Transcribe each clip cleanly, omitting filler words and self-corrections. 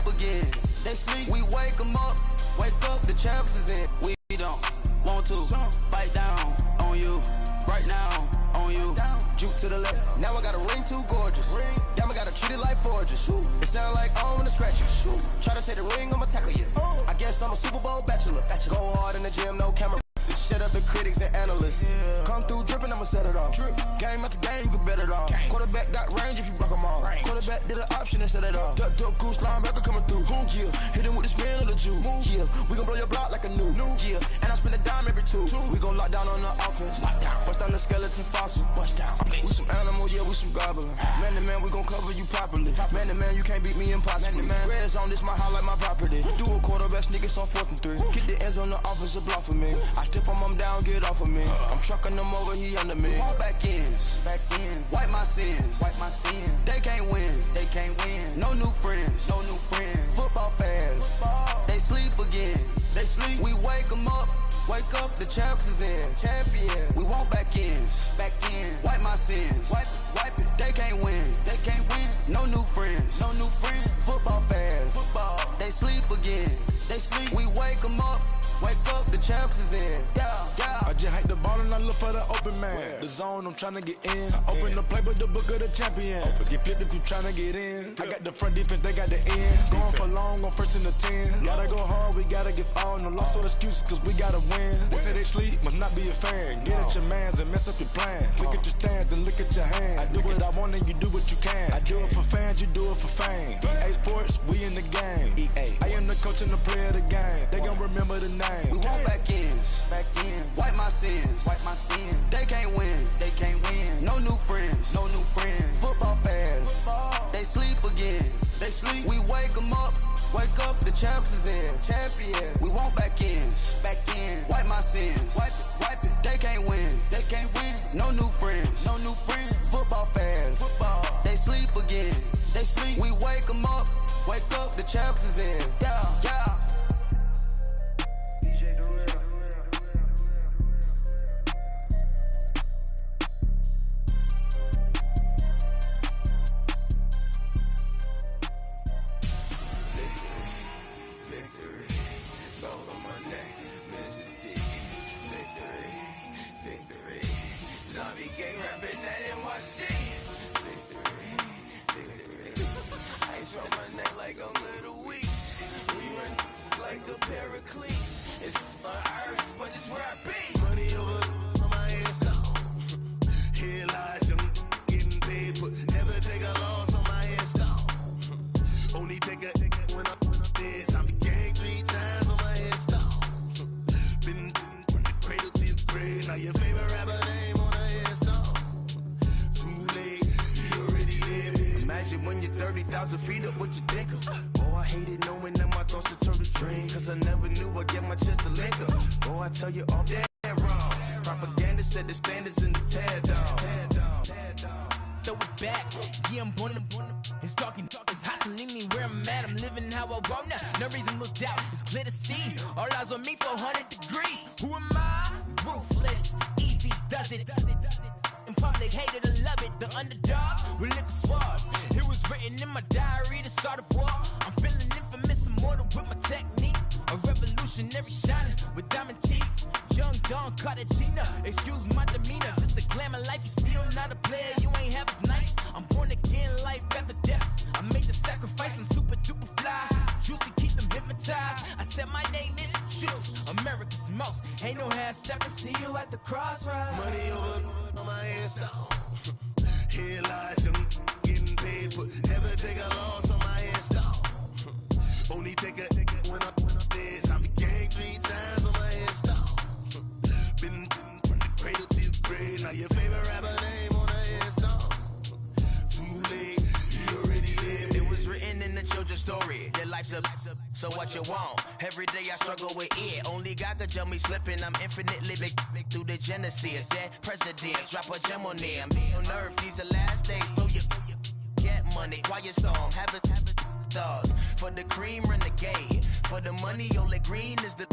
again. They sleep, we wake them up. Wake up, the champs is in. We don't want to bite down on you. Right now, on you. Juke to the left. Now I got a ring too gorgeous. Damn, I gotta treat it like forges. It sound like I'm gonna scratch you. Try to take the ring, I'ma tackle you. I guess I'm a Super Bowl bachelor. Go hard in the gym, no camera. Shut up the critics and analysts. Come through dripping, I'ma set it off. Game after game, you can bet it off. Quarterback got range if you block them all. Quarterback did an option and set it off. Duck, goose, linebacker coming through. Yeah, hit him with the spin of the Jew. Yeah, we gon' blow your block like a new. Yeah, and I spend a dime every two. We gon' lock down on the offense. Bust down the skeleton fossil. Bust down. We some animal, yeah, we some goblin. Man to man, we gon' cover you properly. Man to man, you can't beat me impossible. Red zone, this my highlight, my property. Do a quarterback sneakers on 4th and 3. Get the ends on the offensive block for me. I stiff on them down, get off of me. I'm trucking them over, he under me. All back ends, wipe my sins, They can't win, No new friends, Football fans, they sleep again. We wake them up. Wake up, the champs is in. Champion, we want back ends, Wipe my sins, wipe it. They can't win, No new friends, Football fans, they sleep again. We wake them up. Wake up, the champs is in. Yeah. I just hike the ball and I look for the open man. The zone, I'm tryna get in. Open the playbook, the book of the champion. Get flipped if you tryna get in. I got the front defense, they got the end. Going for long, on 1st and the 10. Gotta go hard, we gotta give all. No loss or excuses, cause we gotta win. They say they sleep, must not be a fan. Get at your mans and mess up your plan. Look at your stands and look at your hands. I do what I want and you do what you can. I do it for fans, you do it for fame. EA Sports, we in the game. I am the coach and the player of the game. They gon' remember the name. We want back ends, wipe my sins, They can't win, No new friends, Football fans, they sleep again. We wake them up. Wake up, the champs is in. Champion, we want back ends, wipe my sins, wipe it. They can't win, No new friends, Football fans, they sleep again. We wake them up. Wake up, the champs is in. Yeah. When you're 30,000 feet up, what you think of? Oh, I hated knowing that my thoughts to turn to dream. Cause I never knew I'd get my chance to link up. Oh, I tell you all damn wrong. Propaganda set the standards in the tear down. Throw it back, yeah, I'm born to. It's talking, it's hustling me where I'm at. I'm living how I want now. No reason to doubt, it's clear to see. All eyes on me, 400 degrees. Who am I? Ruthless, easy, does it. In public, hated or love it. The underdogs with liquor swabs. It was written in my diary, the start of war. I'm feeling infamous, immortal with my technique. A revolutionary shining with diamond teeth. Young Don Cartagena, excuse my demeanor. This the glamour life, you still not a player, you ain't half as nice. I'm born again, life after death. I made the sacrifice and super duper fly. Juicy, keep them hypnotized. I said my name is Juice, America's most. Ain't no half stepping, see you at the crossroads. Money over on my headstone. Here lies young, getting paid, but never take a loss on my headstone. Only take a when I'm dead. I became 3 times on my headstone. Been from the cradle to the grave. Now your favorite rapper name on the headstone. Too late, you already lived. It was written in the children's story. Their life's a so what you want? Every day I struggle with it. Only God could tell me slipping. I'm infinitely big through the genesis. Dead presidents, drop a gem on them. On earth, these the last days. Throw your get money, quiet storm. Have it stars. For the cream, renegade. For the money, only green is the.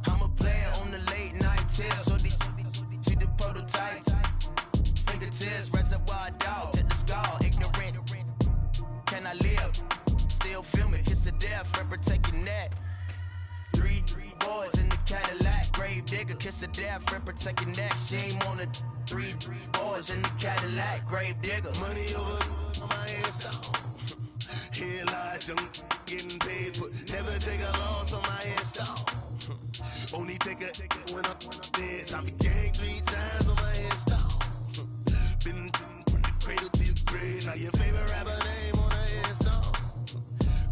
I'm a player on the late night tips. So they see the prototype. Fingertips, reservoir dog. Check the skull. Ignorant. Can I live? Still feel death, Ripper take your neck. Three boys in the Cadillac, grave digger, kiss the death, Ripper take your neck. Shame on the three boys in the Cadillac, grave digger. Money over on my headstone. Here lies young, getting paid, but never take a loss on my headstone. Only take a when I'm dead. I be gang 3 times on my headstone. Been from the cradle to the grave. Now your favorite rapper name on the headstone.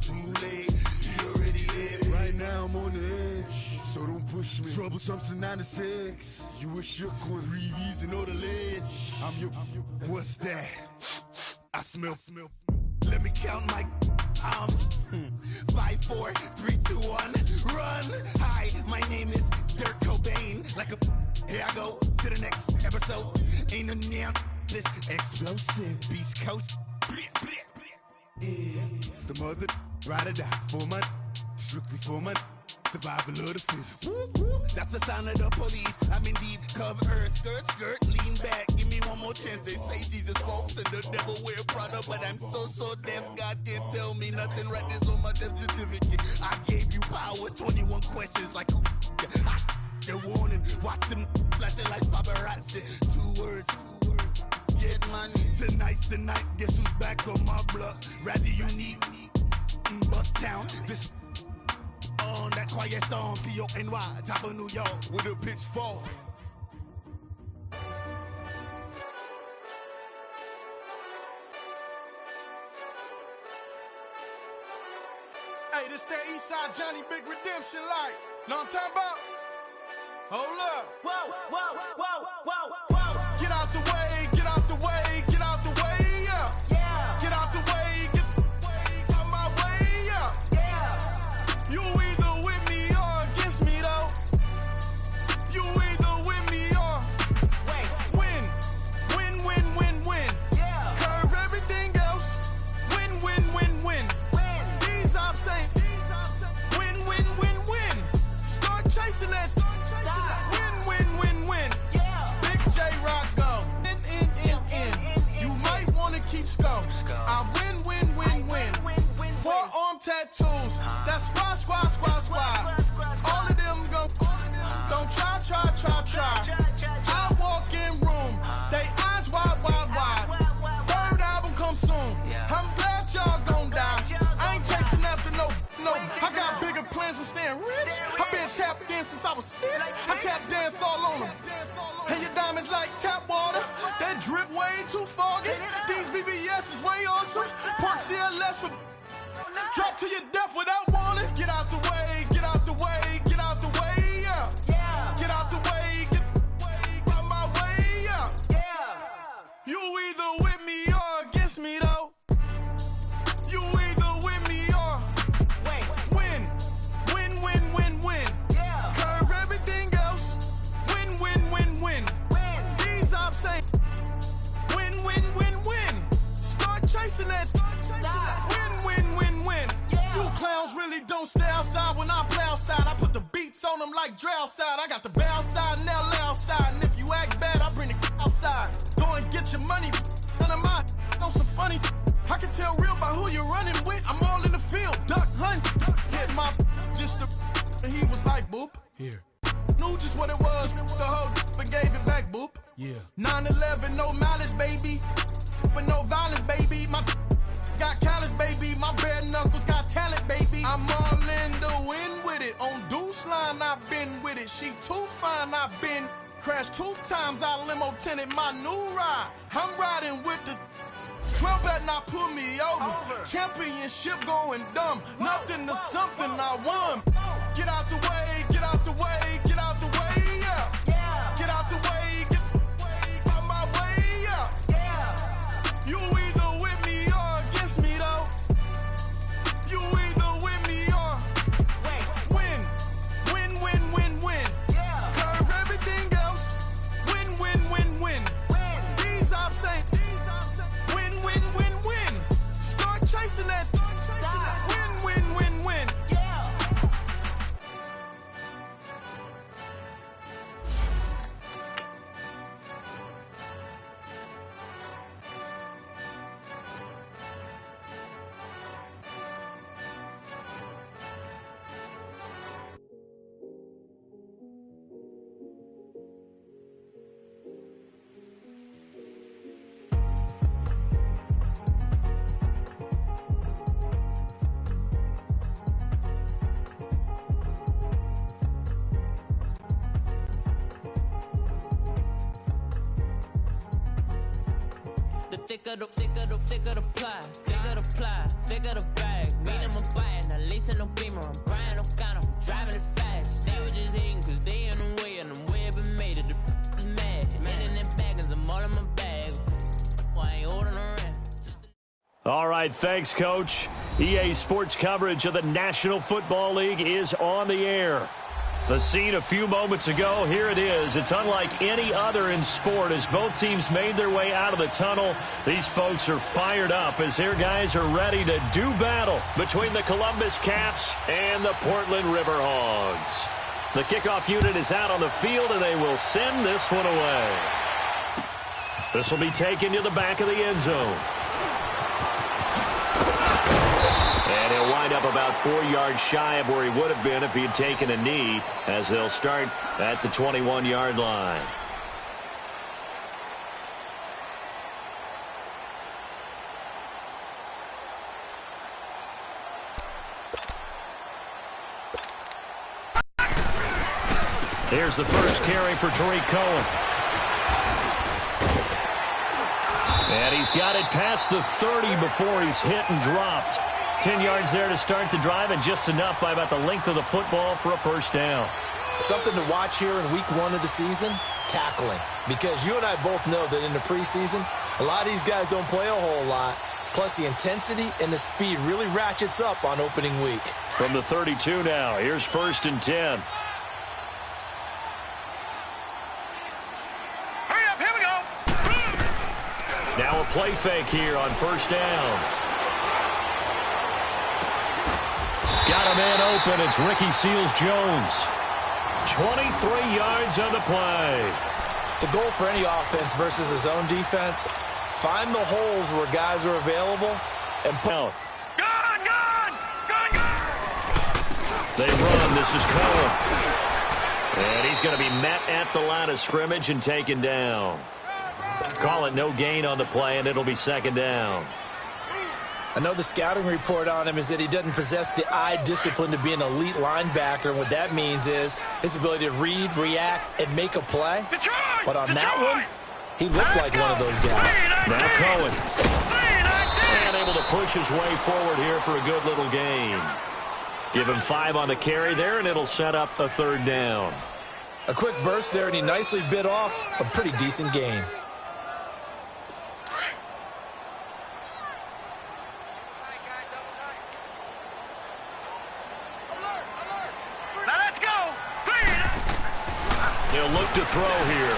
Too late, he already dead. Right now I'm on the edge, so don't push me. Troublesome since 96. You a shook one, Reeves and all the ledge. I'm your. What's that? I smell. Let me count my. 5, 4, 3, 2, 1, run. Hi, my name is Dirk Cobain. Like a. Here I go to the next episode. Ain't no damn this explosive Beast Coast. Yeah. The mother ride or die for my strictly for my survival of the fittest. That's the sound of the police. I'm in deep cover earth, skirt, lean back. Give me one more chance. They say Jesus walks and the devil wear Prada, but I'm so deaf. God can't tell me nothing. Right this on my death certificate. I gave you power. 21 questions like who? They're warning. Watch them flashing like paparazzi. 2 words. Get money. Tonight's the night. Guess who's back on my block? Rather you need Bucktown. This on that quiet storm. T-O-N-Y. Top of New York with a pitchfork. Hey, this that Eastside Johnny Big Redemption like. Know what I'm talking about? Hold up. Whoa. Get out the way, get out the way, get out the way, yeah. Get out the way, get out my way, yeah. You either with me or against me though. You either with me or win. Curve everything else. Win. These ops ain't win. Start chasing that. Win. Big J Rock go. You might wanna keep score. I win. Forearm tattoos. That's squad. All of them go. Don't try. I walk in room. They eyes wide. Third album come soon. I'm glad y'all gon' die. I ain't chasing after no. I got bigger plans than staying rich. I've been tapped in since I was 6. I tap dance all on them. And your diamonds like tap water. That drip way too foggy. These VVS is way awesome. Park CLS for. Drop to your death without warning. Get out the way, yeah. Get out the way, get out my way, yeah. You either with me or against me though. You either with me or win. Curve everything else. Win. These ops ain't win. Start chasing that. Win. You clowns really don't stay outside when I play outside. I put the beats on them like drow side. I got the bow side and LL outside. And if you act bad, I bring the outside. Go and get your money. None of my know some funny. I can tell real by who you're running with. I'm all in the field. Duck hunt. Hit my just the and he was like boop. Here. Knew just what it was. The whole and gave it back boop. Yeah. 9/11, no malice, baby. But no violence, baby. My got callous, baby. My bare knuckles got talent, baby. I'm all in the wind with it. On Deuce line, I've been with it. She too fine, I've been crashed 2 times. I limo tinted my new ride. I'm riding with the 12 better not pull me over. Championship going dumb. Nothing to something I won. Get out the way, yeah. Get out the way, get out my way, yeah. You either with me or against me though. You either with me or win. Curve everything else. Win. These ops ain't win. Start chasing that. Win. thicker the pie, thicker the bag. Beat them a bite, not lacing no beamer. I'm Brian O'Connor, driving it fast. They were just hating cause they in the way, and the way I've been made it. The is mad. Man in them baggins, I'm all in my bag. Why ain't holding around? All right, thanks, Coach. EA Sports coverage of the National Football League is on the air. The scene a few moments ago, here it is. It's unlike any other in sport as both teams made their way out of the tunnel. These folks are fired up as their guys are ready to do battle between the Columbus Caps and the Portland Riverhogs. The kickoff unit is out on the field, and they will send this one away. This will be taken to the back of the end zone. And he'll wind up about 4 yards shy of where he would have been if he had taken a knee, as they'll start at the 21-yard line. Here's the first carry for Tariq Cohen. And he's got it past the 30 before he's hit and dropped. 10 yards there to start the drive, and just enough by about the length of the football for a first down. Something to watch here in week 1 of the season, tackling. Because you and I both know that in the preseason, a lot of these guys don't play a whole lot. Plus, the intensity and the speed really ratchets up on opening week. From the 32 now, here's 1st and 10. Hurry up, here we go. Now a play fake here on 1st down. Got a man open. It's Ricky Seals-Jones. 23 yards on the play. The goal for any offense versus his own defense, find the holes where guys are available and put out. Gone! They run. This is Cohen. And he's going to be met at the line of scrimmage and taken down. Call it no gain on the play, and it'll be 2nd down. I know the scouting report on him is that he doesn't possess the eye discipline to be an elite linebacker, and what that means is his ability to read, react, and make a play. But on that one, he looked like one of those guys. Now Cohen. And able to push his way forward here for a good little gain. Give him 5 on the carry there, and it'll set up a 3rd down. A quick burst there, and he nicely bit off a pretty decent gain. He'll look to throw here.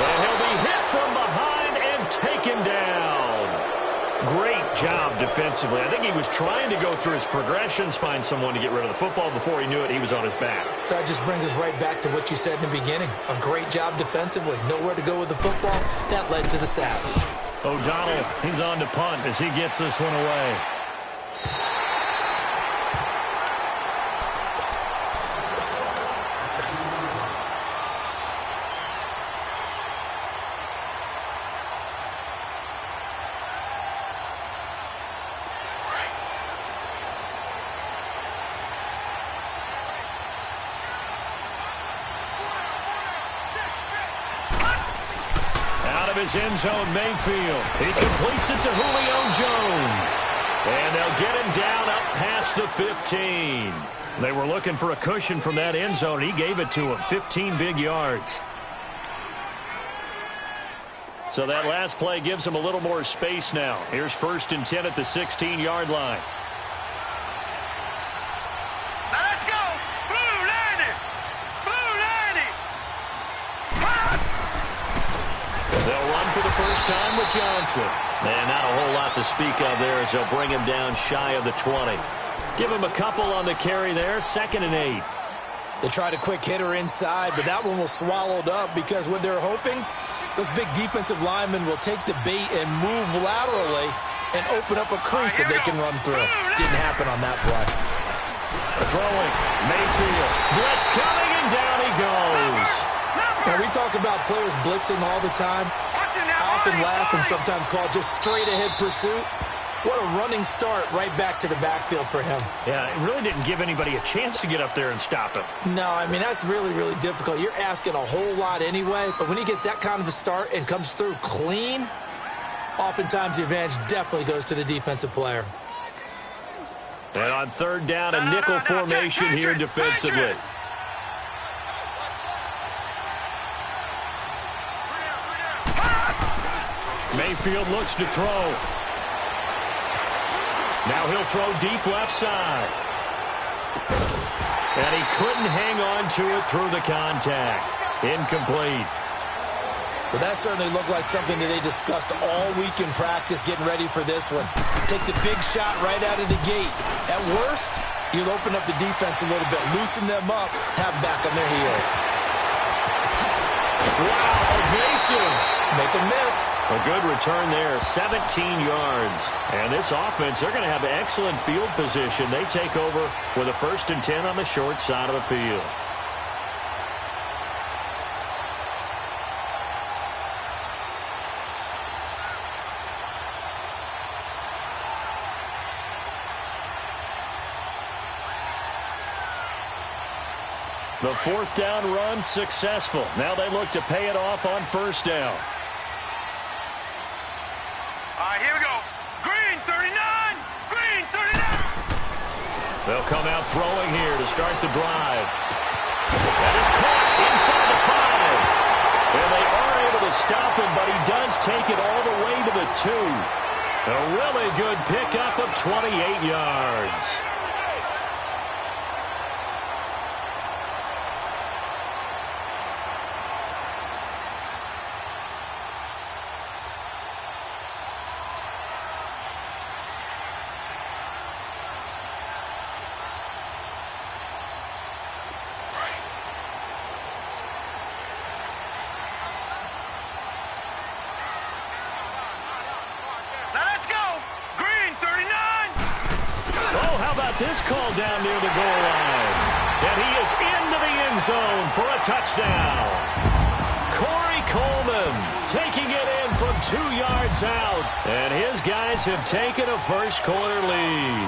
And he'll be hit from behind and taken down. Great job defensively. I think he was trying to go through his progressions, find someone to get rid of the football. Before he knew it, he was on his back. So that just brings us right back to what you said in the beginning. A great job defensively. Nowhere to go with the football. That led to the sack. O'Donnell, he's on to punt as he gets this one away. His end zone, Mayfield. He completes it to Julio Jones. And they'll get him down up past the 15. They were looking for a cushion from that end zone. He gave it to him. 15 big yards. So that last play gives him a little more space now. Here's 1st and 10 at the 16-yard line. Let's go. Blue 90. They'll run for the first time with Johnson. And not a whole lot to speak of there as they'll bring him down shy of the 20. Give him a couple on the carry there. 2nd and 8. They tried a quick hitter inside, but that one was swallowed up because what they're hoping, those big defensive linemen will take the bait and move laterally and open up a crease that they can run through. Didn't happen on that play. Throwing. Mayfield. Blitz coming, and down he goes. Now, we talk about players blitzing all the time. I often laugh and sometimes call it just straight-ahead pursuit. What a running start right back to the backfield for him. Yeah, it really didn't give anybody a chance to get up there and stop him. No, I mean, that's really, really difficult. You're asking a whole lot anyway, but when he gets that kind of a start and comes through clean, oftentimes the advantage definitely goes to the defensive player. And on third down, a nickel formation here defensively. Mayfield looks to throw. Now he'll throw deep left side. And he couldn't hang on to it through the contact. Incomplete. Well, that certainly looked like something that they discussed all week in practice getting ready for this one. Take the big shot right out of the gate. At worst, you'll open up the defense a little bit, loosen them up, have them back on their heels. Wow, evasive. Make a miss. A good return there, 17 yards. And this offense, they're going to have excellent field position. They take over with a 1st and 10 on the short side of the field. The 4th down run successful. Now they look to pay it off on 1st down. All right, here we go. Green 39. Green 39. They'll come out throwing here to start the drive. That is caught inside the 5. And they are able to stop him, but he does take it all the way to the 2. A really good pickup of 28 yards. This call down near the goal line. And he is into the end zone for a touchdown. Corey Coleman taking it in from 2 yards out. And his guys have taken a first-quarter lead.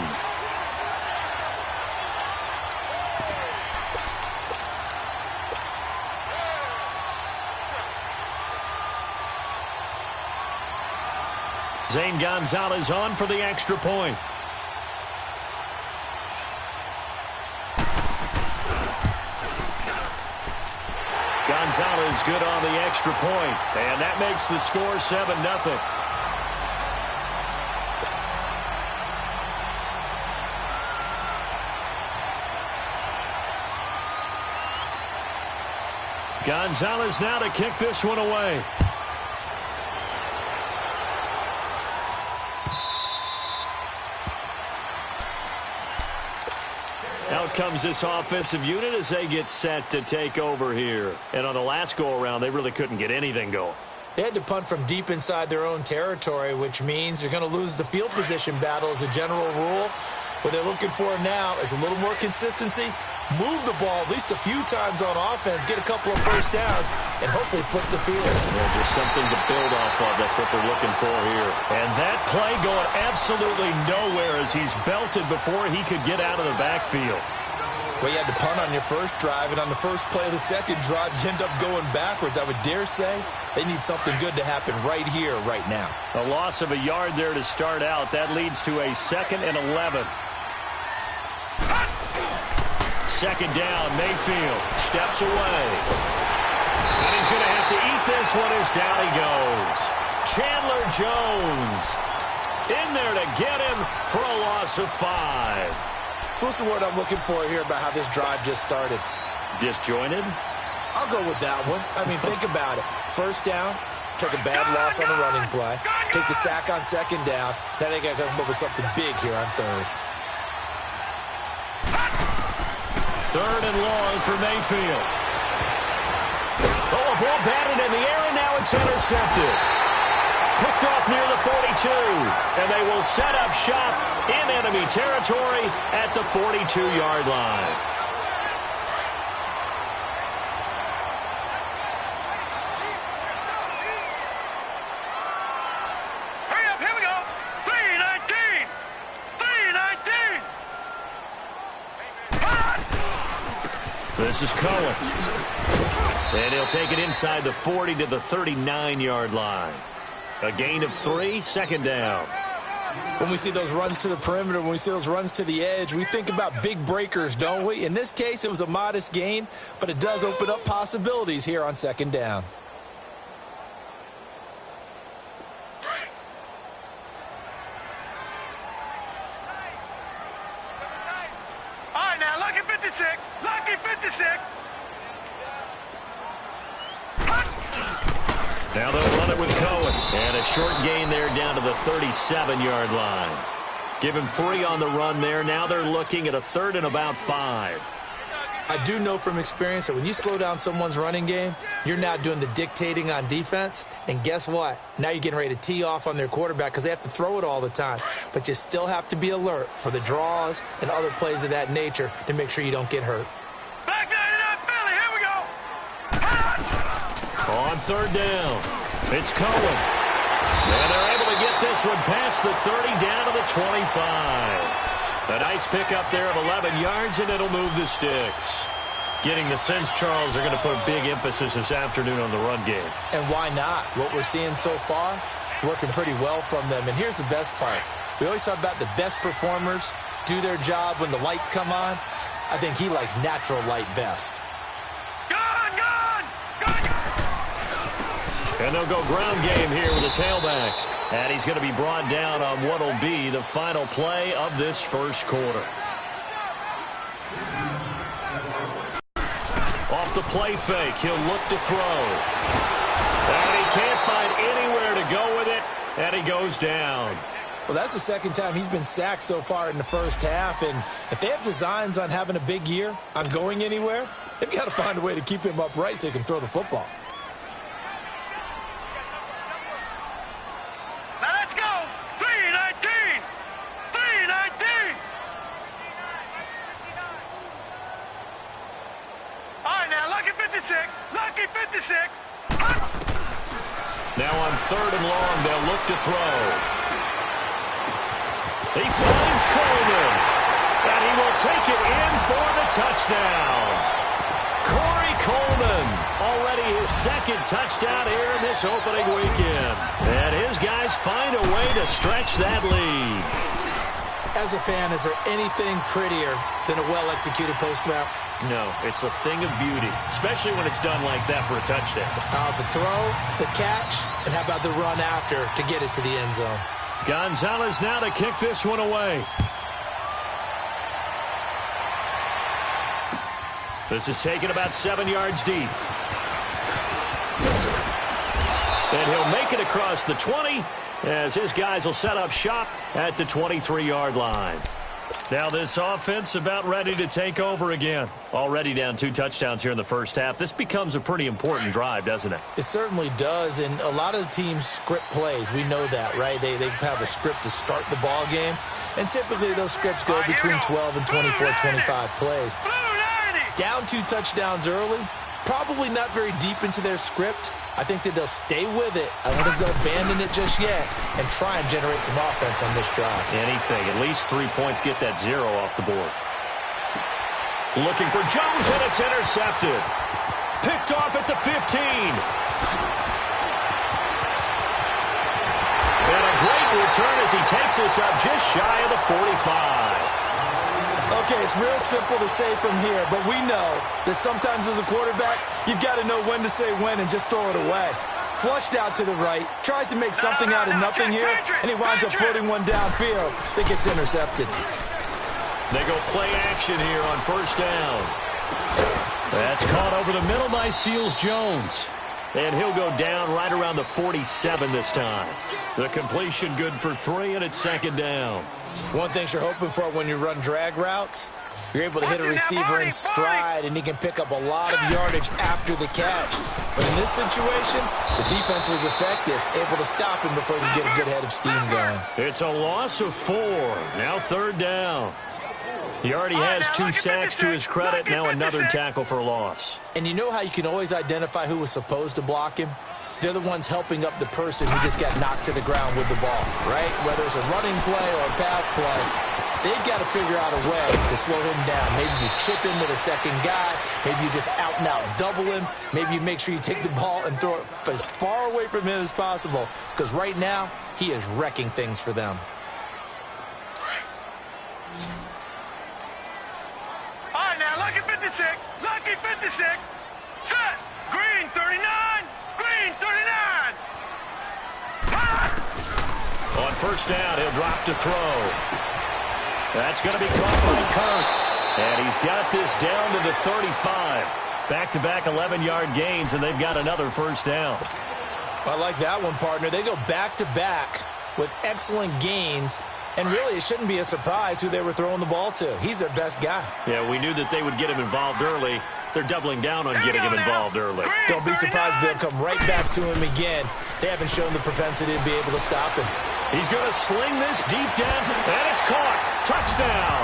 Zane Gonzalez on for the extra point. Gonzalez good on the extra point, and that makes the score 7-0. Gonzalez now to kick this one away. Out comes this offensive unit as they get set to take over here. And on the last go-around, they really couldn't get anything going. They had to punt from deep inside their own territory, which means you're going to lose the field position battle as a general rule. What they're looking for now is a little more consistency, move the ball at least a few times on offense, get a couple of first downs, and hopefully flip the field. Yeah, just something to build off of. That's what they're looking for here. And that play going absolutely nowhere as he's belted before he could get out of the backfield. Well, you had to punt on your first drive, and on the first play of the second drive, you end up going backwards. I would dare say they need something good to happen right here, right now. A loss of a yard there to start out. That leads to a 2nd and 11. Second down, Mayfield steps away. And he's going to have to eat this one as down he goes. Chandler Jones in there to get him for a loss of 5. So what's the word I'm looking for here about how this drive just started? Disjointed? I'll go with that one. I mean, think about it. First down, took a bad loss on the running play. Take the sack on second down. Now they got to come up with something big here on third. 3rd and long for Mayfield. Oh, a ball batted in the air, and now it's intercepted. Picked off near the 42, and they will set up shop in enemy territory at the 42-yard line. Hurry up, here we go. 319. 319. This is Cohen. And he'll take it inside the 40 to the 39-yard line. A gain of 3, second down. When we see those runs to the perimeter, when we see those runs to the edge, we think about big breakers, don't we? In this case, it was a modest gain, but it does open up possibilities here on second down. All right, now, lucky 56. Lucky 56. Now they'll run it with Cohen. And a short gain there down to the 37-yard line. Give him 3 on the run there. Now they're looking at a 3rd and about 5. I do know from experience that when you slow down someone's running game, you're now doing the dictating on defense. And guess what? Now you're getting ready to tee off on their quarterback because they have to throw it all the time. But you still have to be alert for the draws and other plays of that nature to make sure you don't get hurt. Back 99 Philly, here we go. On 3rd down, it's Cohen. And they're able to get this one past the 30 down to the 25. A nice pickup there of 11 yards, and it'll move the sticks. Getting the sense, Charles, they're going to put a big emphasis this afternoon on the run game. And why not? What we're seeing so far is working pretty well from them. And here's the best part. We always talk about the best performers do their job when the lights come on. I think he likes natural light best. And they'll go ground game here with a tailback. And he's going to be brought down on what will be the final play of this first quarter. Off the play fake, he'll look to throw. And he can't find anywhere to go with it, and he goes down. Well, that's the second time he's been sacked so far in the first half. And if they have designs on having a big year, on going anywhere, they've got to find a way to keep him upright so he can throw the football. Lucky 56. Now on 3rd and long, they'll look to throw. He finds Coleman, and he will take it in for the touchdown. Corey Coleman, already his 2nd touchdown here in this opening weekend. And his guys find a way to stretch that lead. As a fan, is there anything prettier than a well-executed post route? No, it's a thing of beauty, especially when it's done like that for a touchdown. The throw, the catch, and how about the run after to get it to the end zone? Gonzalez now to kick this one away. This is taken about 7 yards deep. And he'll make it across the 20 as his guys will set up shop at the 23-yard line. Now this offense about ready to take over again. Already down 2 touchdowns here in the first half. This becomes a pretty important drive, doesn't it? It certainly does, and a lot of the teams script plays. We know that, right? They have a script to start the ball game, and typically those scripts go between 12 and 24, 25 plays. Down 2 touchdowns early, probably not very deep into their script. I think that they'll stay with it. I don't think they'll abandon it just yet and try and generate some offense on this drive. Anything. At least 3 points, get that 0 off the board. Looking for Jones, and it's intercepted. Picked off at the 15. And a great return as he takes this up just shy of the 45. Okay, it's real simple to say from here, but we know that sometimes as a quarterback, you've got to know when to say when and just throw it away. Flushed out to the right, tries to make something out of nothing here, and he winds up floating one downfield that gets intercepted. They go play action here on 1st down. That's caught over the middle by Seals-Jones. And he'll go down right around the 47 this time. The completion good for 3, and it's 2nd down. One thing you're hoping for when you run drag routes, you're able to hit a receiver in stride, and he can pick up a lot of yardage after the catch. But in this situation, the defense was effective, able to stop him before he could get a good head of steam going. It's a loss of 4. Now 3rd down. He already has 2 sacks to his credit. Now another tackle for loss. And you know how you can always identify who was supposed to block him? They're the ones helping up the person who just got knocked to the ground with the ball, right? Whether it's a running play or a pass play, they've got to figure out a way to slow him down. Maybe you chip him with a second guy. Maybe you just out-and-out double him. Maybe you make sure you take the ball and throw it as far away from him as possible, because right now he is wrecking things for them. All right, now, lucky 56. Lucky 56. Set. Green 39. Green 39. On first down, he'll drop to throw. That's going to be caught by Kirk. And he's got this down to the 35. Back-to-back 11-yard gains, and they've got another first down. I like that one, partner. They go back-to-back with excellent gains. And really, it shouldn't be a surprise who they were throwing the ball to. He's their best guy. Yeah, we knew that they would get him involved early. They're doubling down on getting him involved early. Don't be surprised if they'll come right back to him again. They haven't shown the propensity to be able to stop him. He's going to sling this deep down, and it's caught. Touchdown.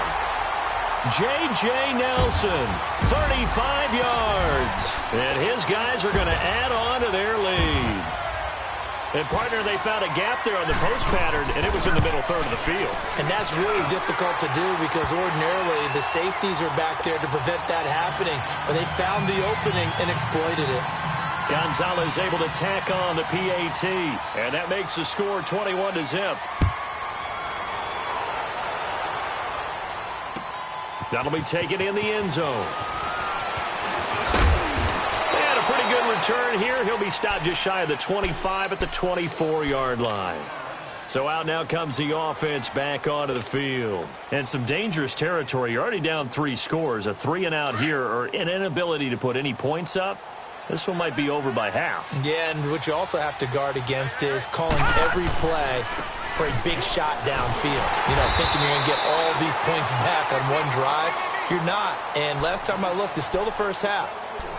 J.J. Nelson, 35 yards. And his guys are going to add on to their lead. And, partner, they found a gap there on the post pattern, and it was in the middle third of the field. And that's really difficult to do because ordinarily the safeties are back there to prevent that happening. But they found the opening and exploited it. Gonzalez able to tack on the PAT, and that makes the score 21-0. That'll be taken in the end zone. And a pretty good return here. He'll be stopped just shy of the 25 at the 24-yard line. So out now comes the offense back onto the field. And some dangerous territory. You're already down 3 scores. A 3-and-out here, or an inability to put any points up. This one might be over by half. Yeah, and what you also have to guard against is calling every play for a big shot downfield. You know, thinking you're going to get all these points back on one drive. You're not. And last time I looked, it's still the first half.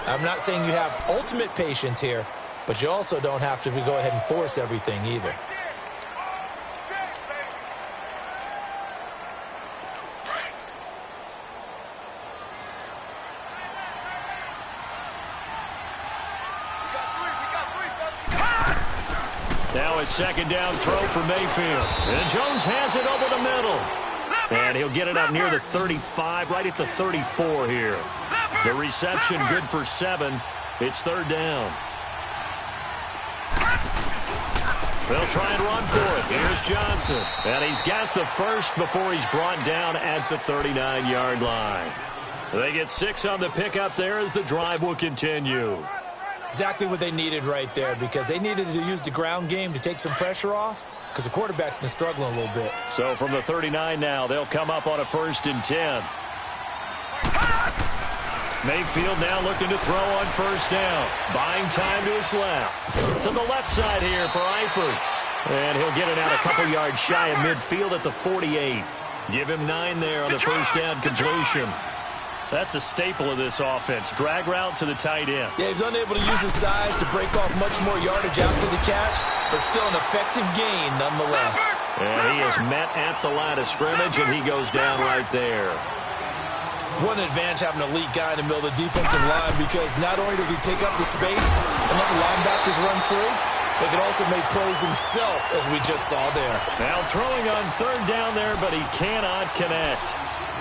I'm not saying you have ultimate patience here, but you also don't have to go ahead and force everything either. Now a second down throw for Mayfield. And Jones has it over the middle. And he'll get it up near the 35, right at the 34 here. The reception good for 7. It's third down. They'll try and run for it. Here's Johnson. And he's got the first before he's brought down at the 39-yard line. They get 6 on the pickup there as the drive will continue. Exactly what they needed right there, because they needed to use the ground game to take some pressure off, because the quarterback's been struggling a little bit. So from the 39 now, they'll come up on a 1st and 10. Mayfield now looking to throw on first down. Buying time to his left. To the left side here for Eifert. And he'll get it out a couple yards shy of midfield at the 48. Give him 9 there on the first down completion. That's a staple of this offense. Drag route to the tight end. Yeah, he's unable to use his size to break off much more yardage after the catch, but still an effective gain nonetheless. And he is met at the line of scrimmage, and he goes down right there. What an advantage having an elite guy in the middle of the defensive line, because not only does he take up the space and let the linebackers run free, he can also make plays himself, as we just saw there. Now throwing on third down there, but he cannot connect.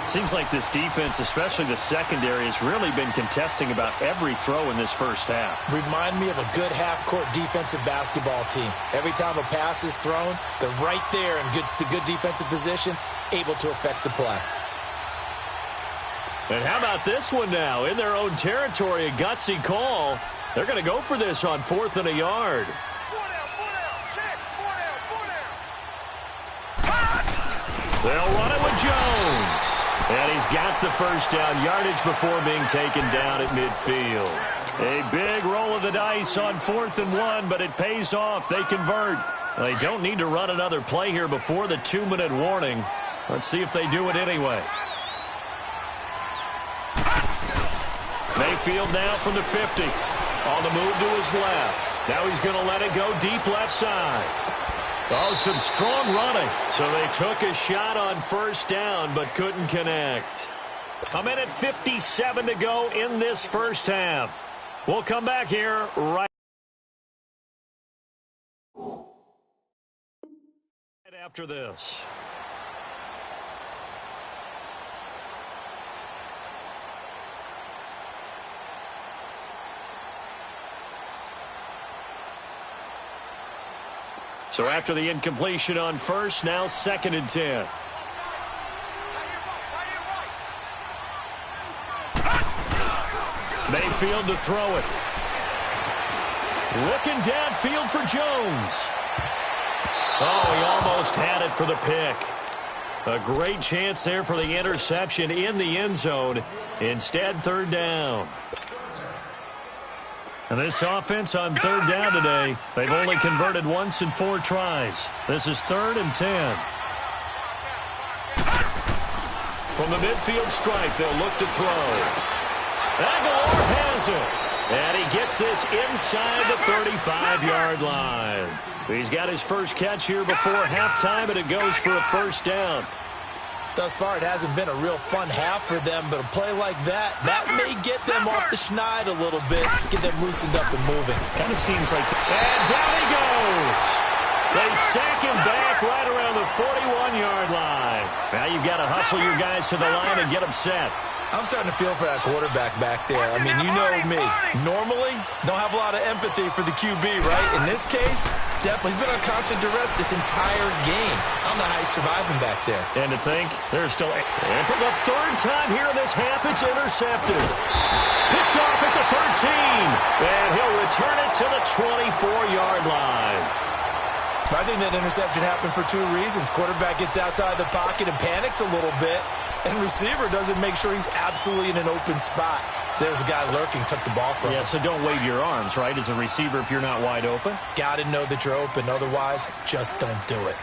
Seems like this defense, especially the secondary, has really been contesting about every throw in this first half. Remind me of a good half-court defensive basketball team. Every time a pass is thrown, they're right there in good defensive position, able to affect the play. And how about this one now? In their own territory, a gutsy call. They're going to go for this on 4th and a yard. 4 down, 4 down, check, 4 down, 4 down. They'll run it with Jones. And he's got the first down yardage before being taken down at midfield. A big roll of the dice on 4th and 1, but it pays off. They convert. They don't need to run another play here before the 2-minute warning. Let's see if they do it anyway. Mayfield now from the 50. On the move to his left. Now he's going to let it go deep left side. Oh, some strong running. So they took a shot on first down, but couldn't connect. 1:57 to go in this first half. We'll come back here right after this. So after the incompletion on first, now 2nd and 10. Mayfield to throw it. Looking downfield for Jones. Oh, he almost had it for the pick. A great chance there for the interception in the end zone. Instead, 3rd down. And this offense on 3rd down today, they've only converted once in 4 tries. This is 3rd and 10. From the midfield stripe, they'll look to throw. Aguilar has it. And he gets this inside the 35-yard line. He's got his first catch here before halftime, and it goes for a 1st down. Thus far, it hasn't been a real fun half for them, but a play like that may get them off the schneid a little bit, get them loosened up and moving. Kind of seems like... And down he goes! They sack him back right around the 41-yard line. Now you've got to hustle your guys to the line and get them set. I'm starting to feel for that quarterback back there. I mean, you know me. Normally, don't have a lot of empathy for the QB, right? In this case, definitely. He's been on constant duress this entire game. I don't know how he's surviving back there. And to think, there's still... And for the 3rd time here in this half, it's intercepted. Picked off at the 13. And he'll return it to the 24-yard line. I think that interception happened for 2 reasons. Quarterback gets outside the pocket and panics a little bit. And receiver doesn't make sure he's absolutely in an open spot. So there's a guy lurking, took the ball from him. Yeah, so don't wave your arms, right, as a receiver if you're not wide open. Got to know that you're open. Otherwise, just don't do it.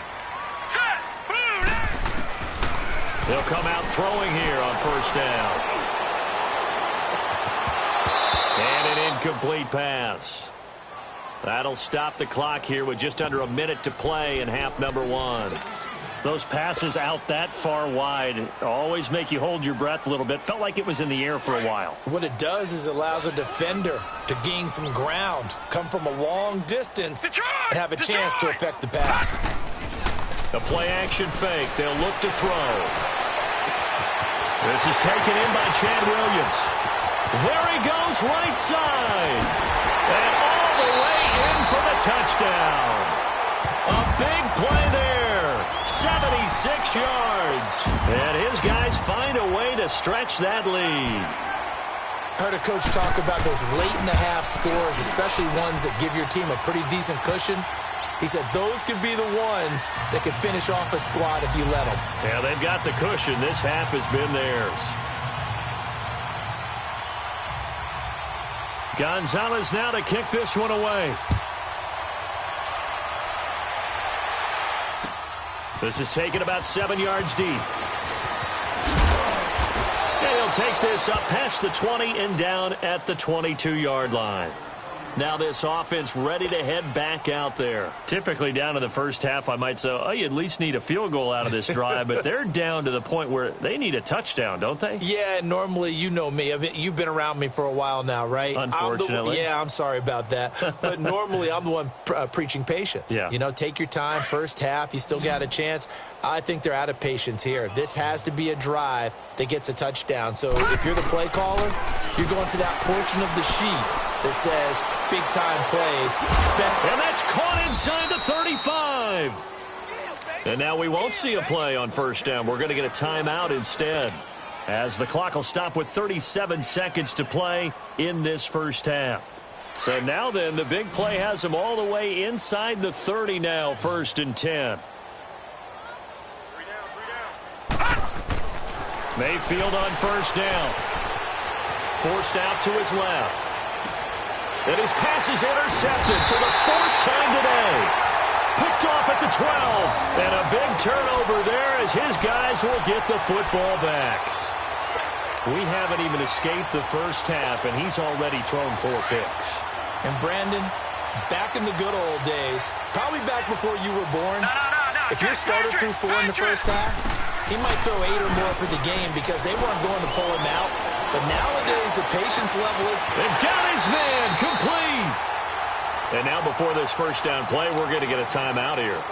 They'll come out throwing here on 1st down. And an incomplete pass. That'll stop the clock here with just under a minute to play in half number 1. Those passes out that far wide always make you hold your breath a little bit. Felt like it was in the air for a while. What it does is allows a defender to gain some ground, come from a long distance, and have a chance to affect the pass. A play-action fake. They'll look to throw. This is taken in by Chad Williams. There he goes, right side. And all the way in for the touchdown. A big play there. 76 yards. And his guys find a way to stretch that lead. I heard a coach talk about those late-in-the-half scores, especially ones that give your team a pretty decent cushion. He said those could be the ones that could finish off a squad if you let them. Yeah, they've got the cushion. This half has been theirs. Gonzalez now to kick this one away. This is taken about 7 yards deep. And he'll take this up past the 20 and down at the 22-yard line. Now this offense ready to head back out there. Typically down to the first half, I might say, oh, you at least need a field goal out of this drive, but they're down to the point where they need a touchdown, don't they? Yeah, normally, you know me. I mean, you've been around me for a while now, right? Unfortunately. I'm sorry about that. But normally, I'm the one preaching patience. Yeah. You know, take your time, first half, you still got a chance. I think they're out of patience here. This has to be a drive that gets a touchdown. So if you're the play caller, you're going to that portion of the sheet that says big-time plays. And that's caught inside the 35. And now we won't see a play on 1st down. We're going to get a timeout instead, as the clock will stop with 37 seconds to play in this first half. So now then, the big play has them all the way inside the 30 now, 1st and 10. Mayfield on 1st down. Forced out to his left. And his pass is intercepted for the 4th time today. Picked off at the 12. And a big turnover there as his guys will get the football back. We haven't even escaped the first half, and he's already thrown 4 picks. And Brandon, back in the good old days, probably back before you were born, if your starter threw 4 in the first half, he might throw 8 or more for the game because they weren't going to pull him out. But nowadays, the patience level is... They've got his man complete. And now before this 1st down play, we're going to get a timeout here,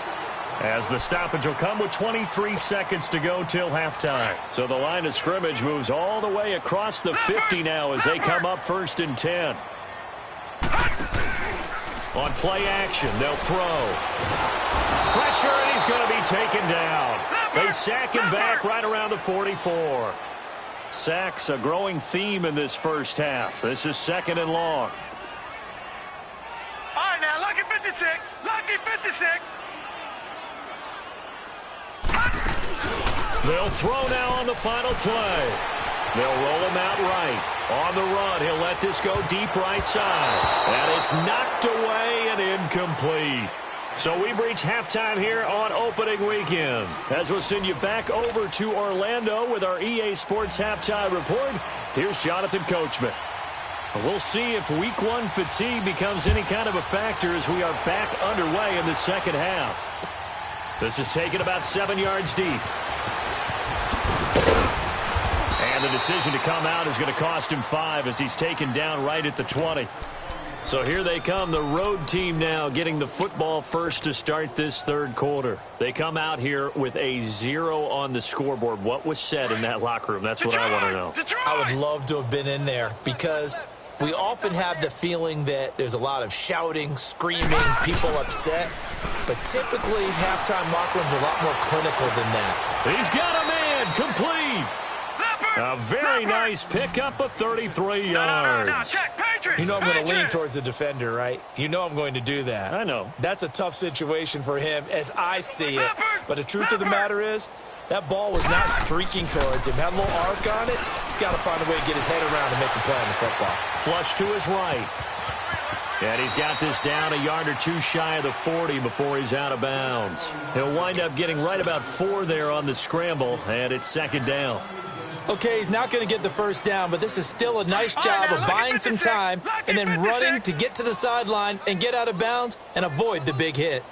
as the stoppage will come with 23 seconds to go till halftime. So the line of scrimmage moves all the way across the 50 now as they come up 1st and 10. On play action, they'll throw. Pressure, and he's going to be taken down. They sack him back right around the 44. Sacks a growing theme in this first half. This is 2nd and long. All right, now, lucky 56. Lucky 56. They'll throw now on the final play. They'll roll him out right. On the run, he'll let this go deep right side. And it's knocked away and incomplete. So we've reached halftime here on opening weekend. As we'll send you back over to Orlando with our EA Sports Halftime Report, here's Jonathan Coachman. We'll see if Week 1 fatigue becomes any kind of a factor as we are back underway in the second half. This is taken about 7 yards deep. And the decision to come out is going to cost him 5 as he's taken down right at the 20. So here they come, the road team now getting the football first to start this third quarter. They come out here with a 0 on the scoreboard. What was said in that locker room? That's what I want to know. I would love to have been in there because we often have the feeling that there's a lot of shouting, screaming, people upset. But typically, halftime locker rooms are a lot more clinical than that. He's got a man, complete. A very nice pickup of 33 yards. You know I'm going to lean towards the defender, right? You know I'm going to do that. I know. That's a tough situation for him as I see it. But the truth of the matter is, that ball was not streaking towards him. Had a little arc on it. He's got to find a way to get his head around and make a play on the football. Flush to his right. And he's got this down a yard or two shy of the 40 before he's out of bounds. He'll wind up getting right about 4 there on the scramble, and it's 2nd down. Okay, he's not going to get the first down, but this is still a nice job of buying some time and then running to get to the sideline and get out of bounds and avoid the big hit.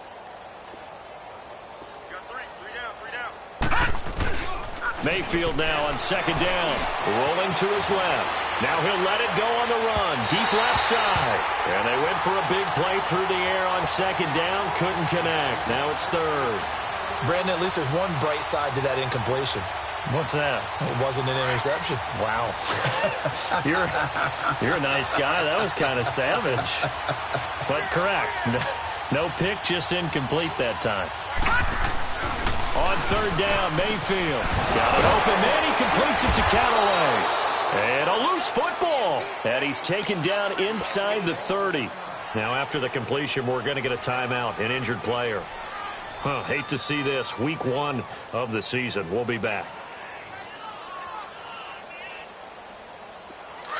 Mayfield now on 2nd down, rolling to his left. Now he'll let it go on the run, deep left side. And they went for a big play through the air on 2nd down, couldn't connect. Now it's 3rd. Brandon, at least there's one bright side to that incompletion. What's that? It wasn't an interception. Wow. You're a nice guy. That was kind of savage. But correct. No pick, just incomplete that time. On 3rd down, Mayfield. Got it open, man. He completes it to Callaway. And a loose football. And he's taken down inside the 30. Now after the completion, we're going to get a timeout, an injured player. Hate to see this. Week 1 of the season. We'll be back.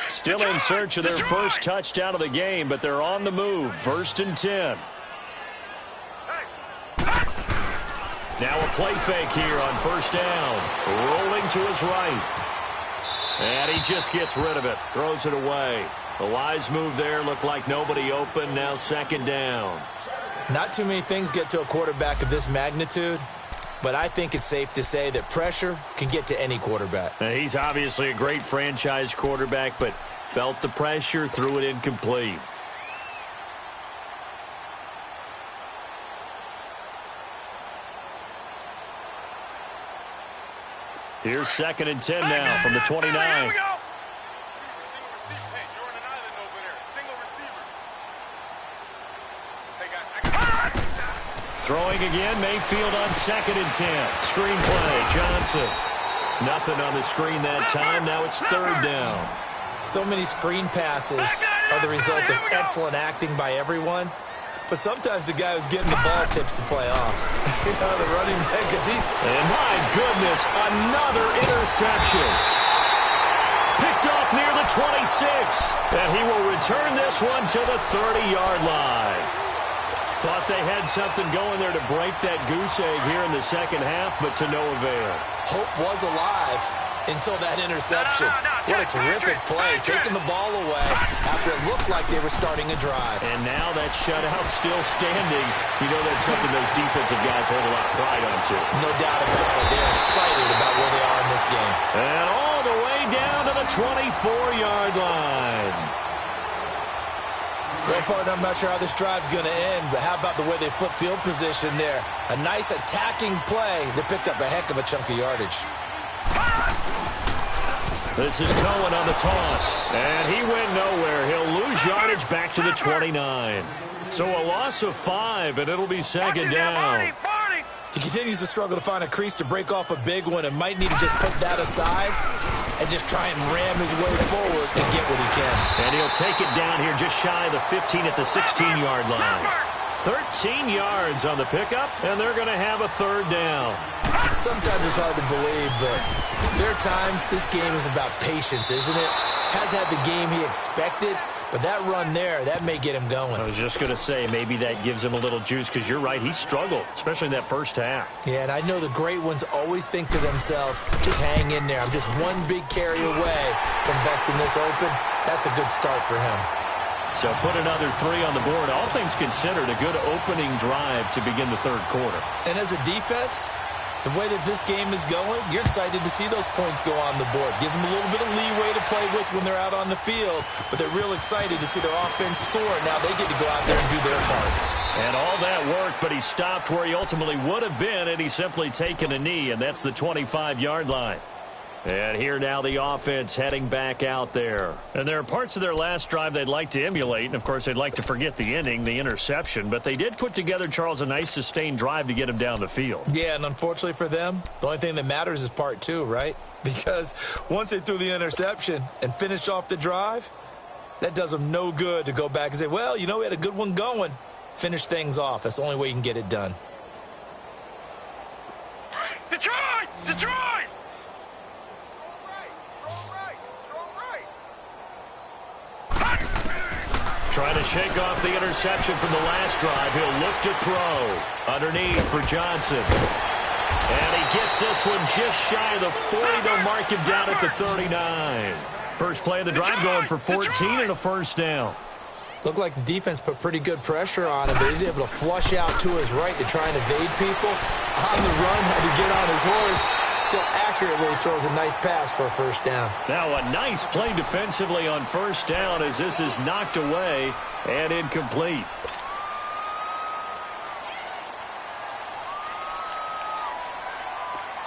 Still in search of their first touchdown of the game, but they're on the move. 1st and 10. Now a play fake here on 1st down. Rolling to his right. And he just gets rid of it. Throws it away. The wise move there. Looked like nobody open. Now 2nd down. Not too many things get to a quarterback of this magnitude, but I think it's safe to say that pressure can get to any quarterback. Now, he's obviously a great franchise quarterback, but felt the pressure, threw it incomplete. Here's 2nd and 10 now from the 29. Throwing again, Mayfield on 2nd and 10. Screen play, Johnson. Nothing on the screen that time. Now it's 3rd down. So many screen passes are the result of excellent acting by everyone. But sometimes the guy who's getting the ball tips the play off. The running back, because he's... And my goodness, another interception. Picked off near the 26. And he will return this one to the 30-yard line. Thought they had something going there to break that goose egg here in the second half, but to no avail. Hope was alive until that interception. What a terrific play, taking the ball away after it looked like they were starting a drive. And now that shutout still standing. You know that's something those defensive guys hold a lot of pride on, too. No doubt about it. They're excited about where they are in this game. And all the way down to the 24-yard line. Well, partner, I'm not sure how this drive's going to end, but how about the way they flip field position there? A nice attacking play that picked up a heck of a chunk of yardage. This is Cohen on the toss, and he went nowhere. He'll lose yardage back to the 29. So a loss of 5, and it'll be second down. He continues to struggle to find a crease to break off a big one and might need to just put that aside and just try and ram his way forward and get what he can. And he'll take it down here just shy of the 15 at the 16-yard line. 13 yards on the pickup, and they're going to have a third down. Sometimes it's hard to believe, but there are times this game is about patience, isn't it? Has had the game he expected, but that run there, that may get him going. I was just going to say, maybe that gives him a little juice, because you're right, he struggled, especially in that first half. Yeah, and I know the great ones always think to themselves, just hang in there. I'm just one big carry away from busting this open. That's a good start for him. So put another 3 on the board. All things considered, a good opening drive to begin the third quarter. And as a defense, the way that this game is going, you're excited to see those points go on the board. Gives them a little bit of leeway to play with when they're out on the field, but they're real excited to see their offense score. Now they get to go out there and do their part. And all that work, but he stopped where he ultimately would have been, and he's simply taken a knee, and that's the 25-yard line. And here now the offense heading back out there. And there are parts of their last drive they'd like to emulate. And, of course, they'd like to forget the ending, the interception. But they did put together, Charles, a nice sustained drive to get him down the field. Yeah, and unfortunately for them, the only thing that matters is part 2, right? Because once they threw the interception and finished off the drive, that does them no good to go back and say, well, you know, we had a good one going. Finish things off. That's the only way you can get it done. Detroit! Detroit! Trying to shake off the interception from the last drive. He'll look to throw. Underneath for Johnson. And he gets this one just shy of the 40. They'll mark him down at the 39. First play of the drive going for 14 and a first down. Looked like the defense put pretty good pressure on him, but he's able to flush out to his right to try and evade people. On the run, had to get on his horse. Still accurately throws a nice pass for a first down. Now a nice play defensively on first down as this is knocked away and incomplete.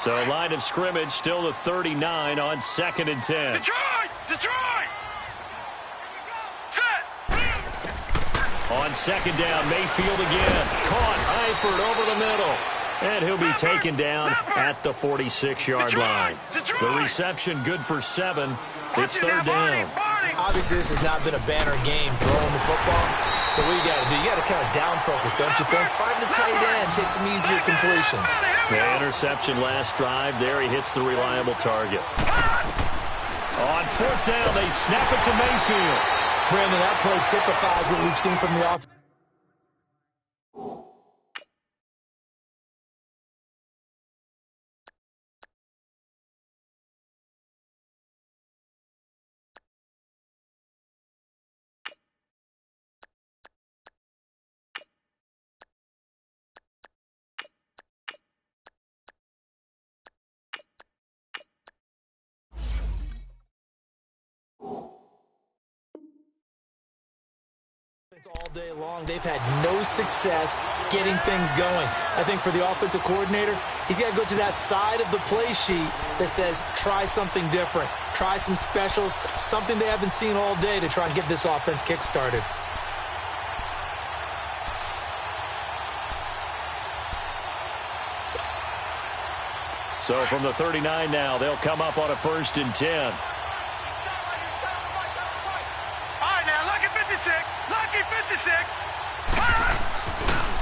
So line of scrimmage still the 39 on 2nd and 10. Detroit! Detroit! On second down, Mayfield again. Caught Eifert over the middle. And he'll be taken down at the 46-yard line. The reception good for 7. It's third down. Obviously, this has not been a banner game throwing the football. So what you got to do, you got to kind of down focus, don't you think? Find the tight end, take some easier completions. The interception last drive. There he hits the reliable target. On fourth down, they snap it to Mayfield. Brandon, that play typifies what we've seen from the offense. All day long, they've had no success getting things going. I think for the offensive coordinator, he's got to go to that side of the play sheet that says, try something different, try some specials, something they haven't seen all day to try and get this offense kick-started. So from the 39 now, they'll come up on a 1st and 10.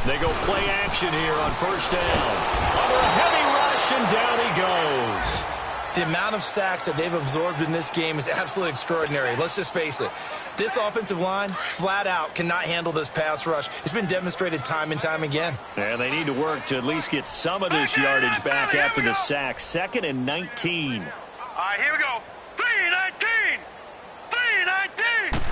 They go play action here on first down. Under a heavy rush, and down he goes. The amount of sacks that they've absorbed in this game is absolutely extraordinary. Let's just face it. This offensive line, flat out, cannot handle this pass rush. It's been demonstrated time and time again. And they need to work to at least get some of this yardage back after the sack. 2nd and 19. All right, here we go. 3-19. 3-19.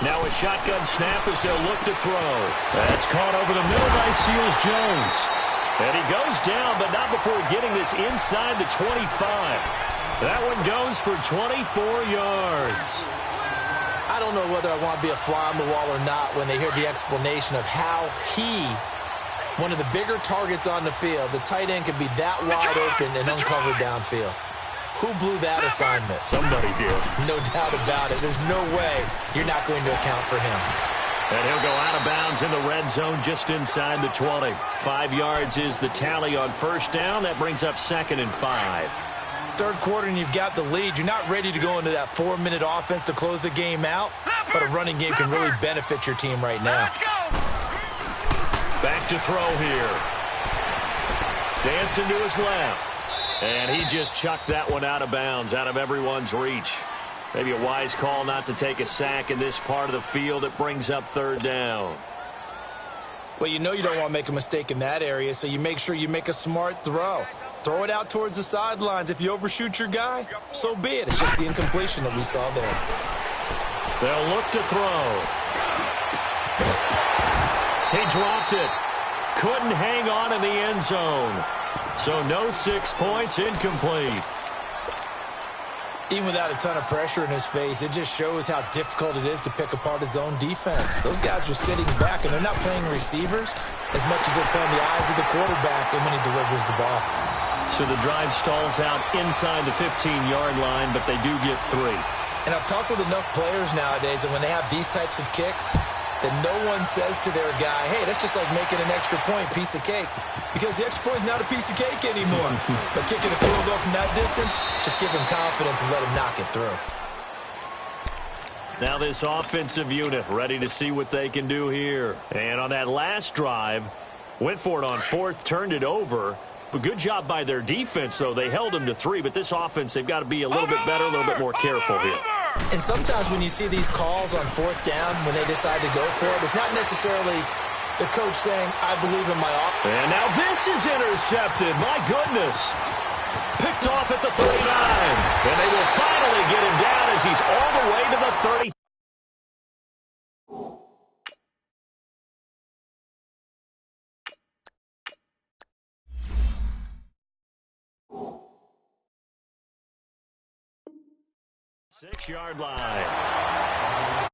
Now a shotgun snap as they'll look to throw. That's caught over the middle by Seals-Jones. And he goes down, but not before getting this inside the 25. That one goes for 24 yards. I don't know whether I want to be a fly on the wall or not when they hear the explanation of how one of the bigger targets on the field, the tight end, can be that wide open and uncovered downfield. Who blew that assignment? Somebody did. No doubt about it. There's no way you're not going to account for him. And he'll go out of bounds in the red zone just inside the 20. 5 yards is the tally on first down. That brings up 2nd and 5. Third quarter and you've got the lead. You're not ready to go into that 4-minute offense to close the game out, but a running game can really benefit your team right now. Back to throw here. Dancing to his left. And he just chucked that one out of bounds, out of everyone's reach. Maybe a wise call not to take a sack in this part of the field. It brings up 3rd down. Well, you know you don't want to make a mistake in that area, so you make sure you make a smart throw. Throw it out towards the sidelines. If you overshoot your guy, so be it. It's just the incompletion that we saw there. They'll look to throw. He dropped it. Couldn't hang on in the end zone. So no 6 points, incomplete. Even without a ton of pressure in his face, it just shows how difficult it is to pick apart his own defense. Those guys are sitting back, and they're not playing receivers as much as they're playing the eyes of the quarterback and when he delivers the ball. So the drive stalls out inside the 15-yard line, but they do get 3. And I've talked with enough players nowadays, and when they have these types of kicks, that no one says to their guy, hey, that's just like making an extra point, piece of cake. Because the extra point is not a piece of cake anymore. But kicking a field goal from that distance, just give him confidence and let him knock it through. Now this offensive unit ready to see what they can do here. And on that last drive, went for it on 4th, turned it over. But good job by their defense, though. They held them to 3, but this offense, they've got to be a little bit better, a little bit more careful here. And sometimes when you see these calls on 4th down, when they decide to go for it, it's not necessarily the coach saying, I believe in my offense. And now this is intercepted. My goodness. Picked off at the 39. And they will finally get him down as he's all the way to the 30. Six-yard line.